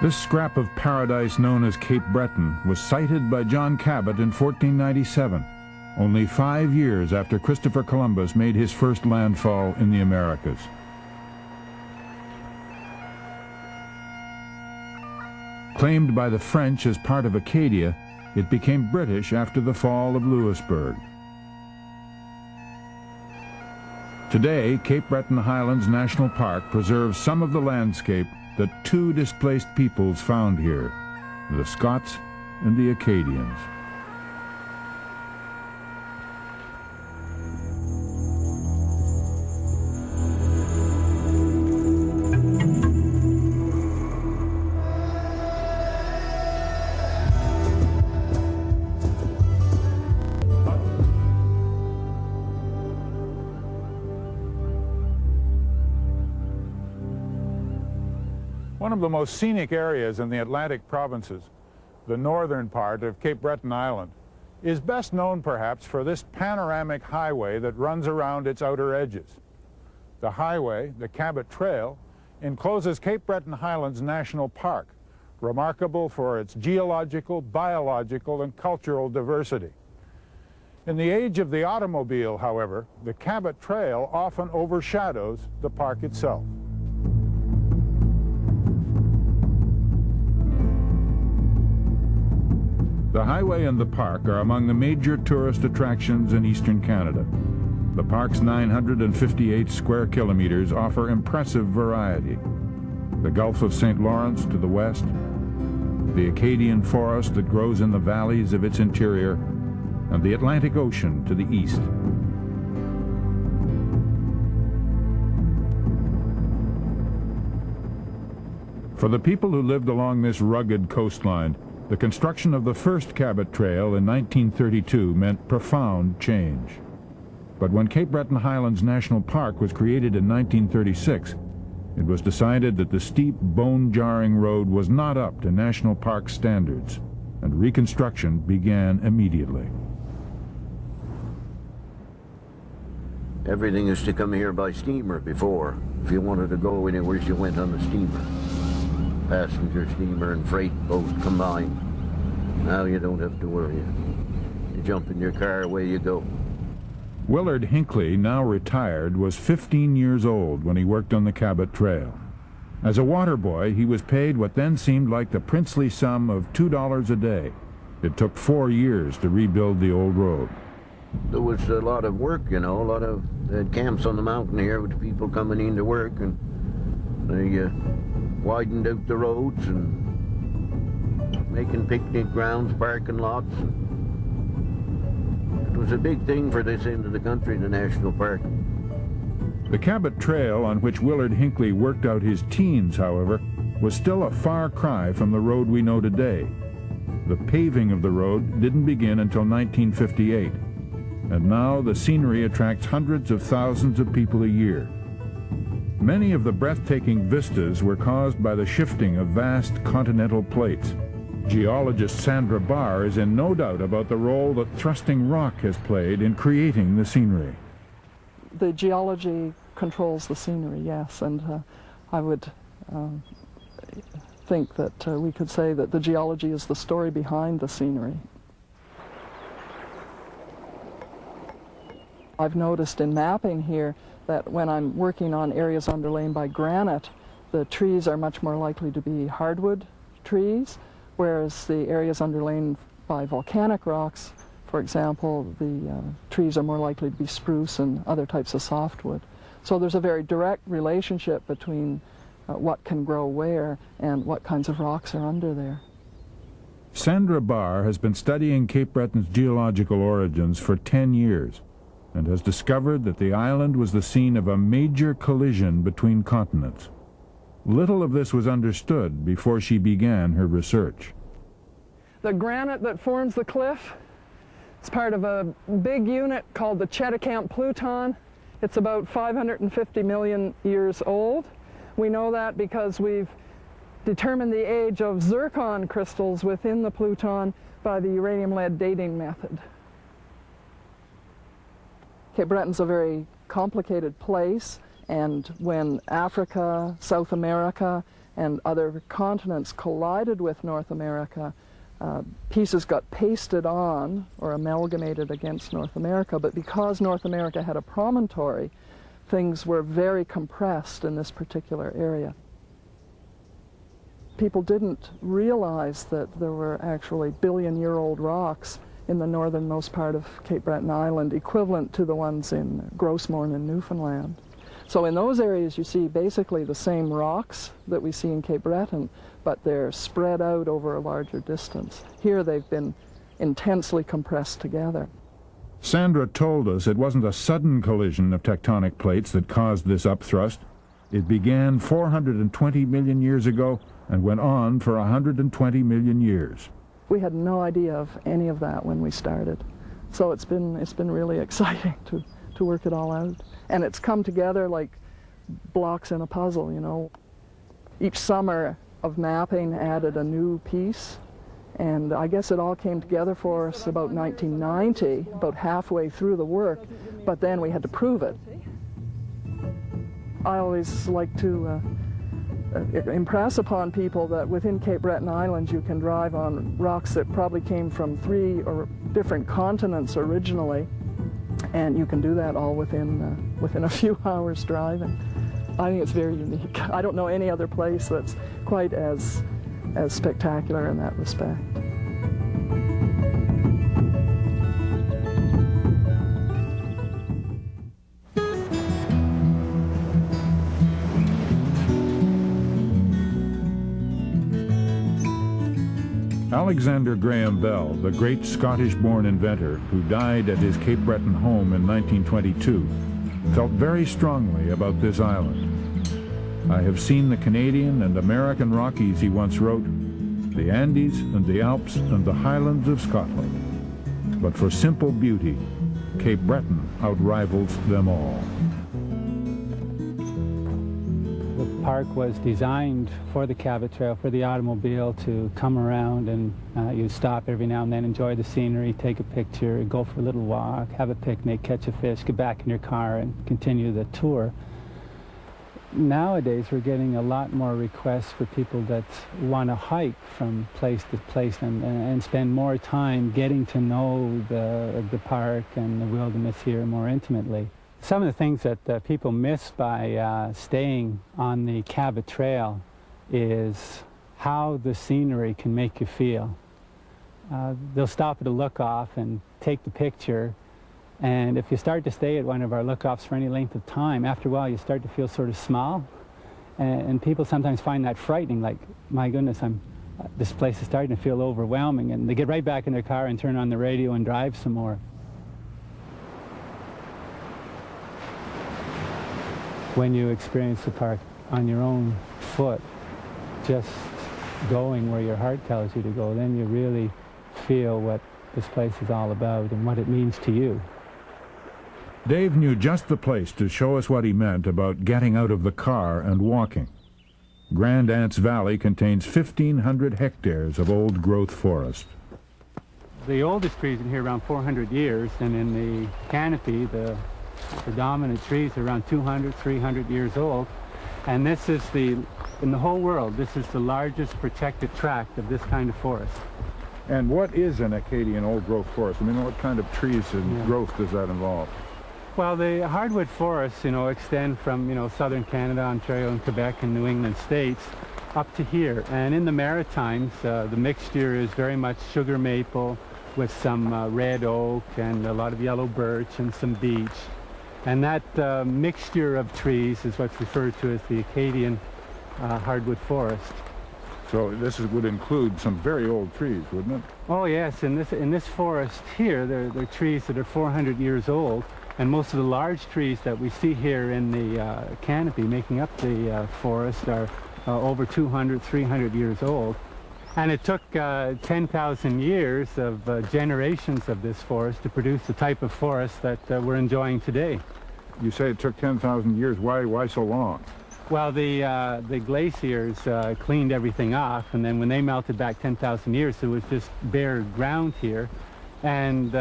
This scrap of paradise known as Cape Breton was sighted by John Cabot in 1497, only 5 years after Christopher Columbus made his first landfall in the Americas. Claimed by the French as part of Acadia, it became British after the fall of Louisbourg. Today, Cape Breton Highlands National Park preserves some of the landscape that two displaced peoples found here, the Scots and the Acadians. One of the most scenic areas in the Atlantic provinces, the northern part of Cape Breton Island, is best known perhaps for this panoramic highway that runs around its outer edges. The highway, the Cabot Trail, encloses Cape Breton Highlands National Park, remarkable for its geological, biological, and cultural diversity. In the age of the automobile, however, the Cabot Trail often overshadows the park itself. The highway and the park are among the major tourist attractions in eastern Canada. The park's 958 square kilometers offer impressive variety. The Gulf of St. Lawrence to the west, the Acadian forest that grows in the valleys of its interior, and the Atlantic Ocean to the east. For the people who lived along this rugged coastline, the construction of the first Cabot Trail in 1932 meant profound change. But when Cape Breton Highlands National Park was created in 1936, it was decided that the steep, bone-jarring road was not up to national park standards, and reconstruction began immediately. Everything used to come here by steamer before. If you wanted to go anywhere, you went on the steamer. Passenger steamer and freight boat combined. Now you don't have to worry. You jump in your car, away you go. Willard Hinckley, now retired, was 15 years old when he worked on the Cabot Trail. As a water boy, he was paid what then seemed like the princely sum of $2 a day. It took 4 years to rebuild the old road. There was a lot of work, you know, they had camps on the mountain here with people coming in to work, and they widened out the roads and making picnic grounds, parking lots. It was a big thing for this end of the country, the national park. The Cabot Trail, on which Willard Hinckley worked out his teens, however, was still a far cry from the road we know today. The paving of the road didn't begin until 1958, and now the scenery attracts hundreds of thousands of people a year. Many of the breathtaking vistas were caused by the shifting of vast continental plates. Geologist Sandra Barr is in no doubt about the role that thrusting rock has played in creating the scenery. The geology controls the scenery, yes, and I would think that we could say that the geology is the story behind the scenery. I've noticed in mapping here that when I'm working on areas underlain by granite, the trees are much more likely to be hardwood trees, whereas the areas underlain by volcanic rocks, for example, the trees are more likely to be spruce and other types of softwood. So there's a very direct relationship between what can grow where and what kinds of rocks are under there. Sandra Barr has been studying Cape Breton's geological origins for 10 years. And has discovered that the island was the scene of a major collision between continents. Little of this was understood before she began her research. The granite that forms the cliff is part of a big unit called the Cheticamp Pluton. It's about 550 million years old. We know that because we've determined the age of zircon crystals within the Pluton by the uranium-lead dating method. Cape Breton's a very complicated place, And when Africa, South America, and other continents collided with North America, pieces got pasted on or amalgamated against North America, but because North America had a promontory, things were very compressed in this particular area. People didn't realize that there were actually billion-year-old rocks in the northernmost part of Cape Breton Island, equivalent to the ones in Grossmorn in Newfoundland. So in those areas you see basically the same rocks that we see in Cape Breton, but they're spread out over a larger distance. Here they've been intensely compressed together. Sandra told us it wasn't a sudden collision of tectonic plates that caused this upthrust. It began 420 million years ago and went on for 120 million years. We had no idea of any of that when we started. So it's been really exciting to work it all out. And it's come together like blocks in a puzzle, you know. Each summer of mapping added a new piece, and I guess it all came together for us about 1990, about halfway through the work, but then we had to prove it. I always like to impress upon people that within Cape Breton Island you can drive on rocks that probably came from 3 or different continents originally, and you can do that all within a few hours driving. I think it's very unique. I don't know any other place that's quite as spectacular in that respect. Alexander Graham Bell, the great Scottish-born inventor who died at his Cape Breton home in 1922, felt very strongly about this island. I have seen the Canadian and American Rockies, he once wrote, the Andes and the Alps and the Highlands of Scotland. But for simple beauty, Cape Breton outrivals them all. The park was designed for the Cabot Trail, for the automobile to come around and you stop every now and then, enjoy the scenery, take a picture, go for a little walk, have a picnic, catch a fish, get back in your car and continue the tour. Nowadays we're getting a lot more requests for people that want to hike from place to place and spend more time getting to know the park and the wilderness here more intimately. Some of the things that people miss by staying on the Cabot Trail is how the scenery can make you feel. They'll stop at a look-off and take the picture, and if you start to stay at one of our look-offs for any length of time, after a while you start to feel sort of small, and people sometimes find that frightening, like, my goodness, this place is starting to feel overwhelming, and they get right back in their car and turn on the radio and drive some more. When you experience the park on your own foot, just going where your heart tells you to go, then you really feel what this place is all about and what it means to you. Dave knew just the place to show us what he meant about getting out of the car and walking. Grand Ants Valley contains 1,500 hectares of old-growth forest. The oldest trees in here around 400 years, and in the canopy, the dominant trees are around 200, 300 years old. And this is in the whole world, this is the largest protected tract of this kind of forest. And what is an Acadian old-growth forest? I mean, what kind of trees and growth does that involve? Well, the hardwood forests, extend from, southern Canada, Ontario, and Quebec, and New England states up to here. And in the Maritimes, the mixture is very much sugar maple with some red oak and a lot of yellow birch and some beech. And that mixture of trees is what's referred to as the Acadian hardwood forest. So this would include some very old trees, wouldn't it? Oh yes, in this forest here, there are trees that are 400 years old, and most of the large trees that we see here in the canopy making up the forest are over 200, 300 years old. And it took 10,000 years of generations of this forest to produce the type of forest that we're enjoying today. You say it took 10,000 years. Why so long? Well, the glaciers cleaned everything off, and then when they melted back 10,000 years, it was just bare ground here. And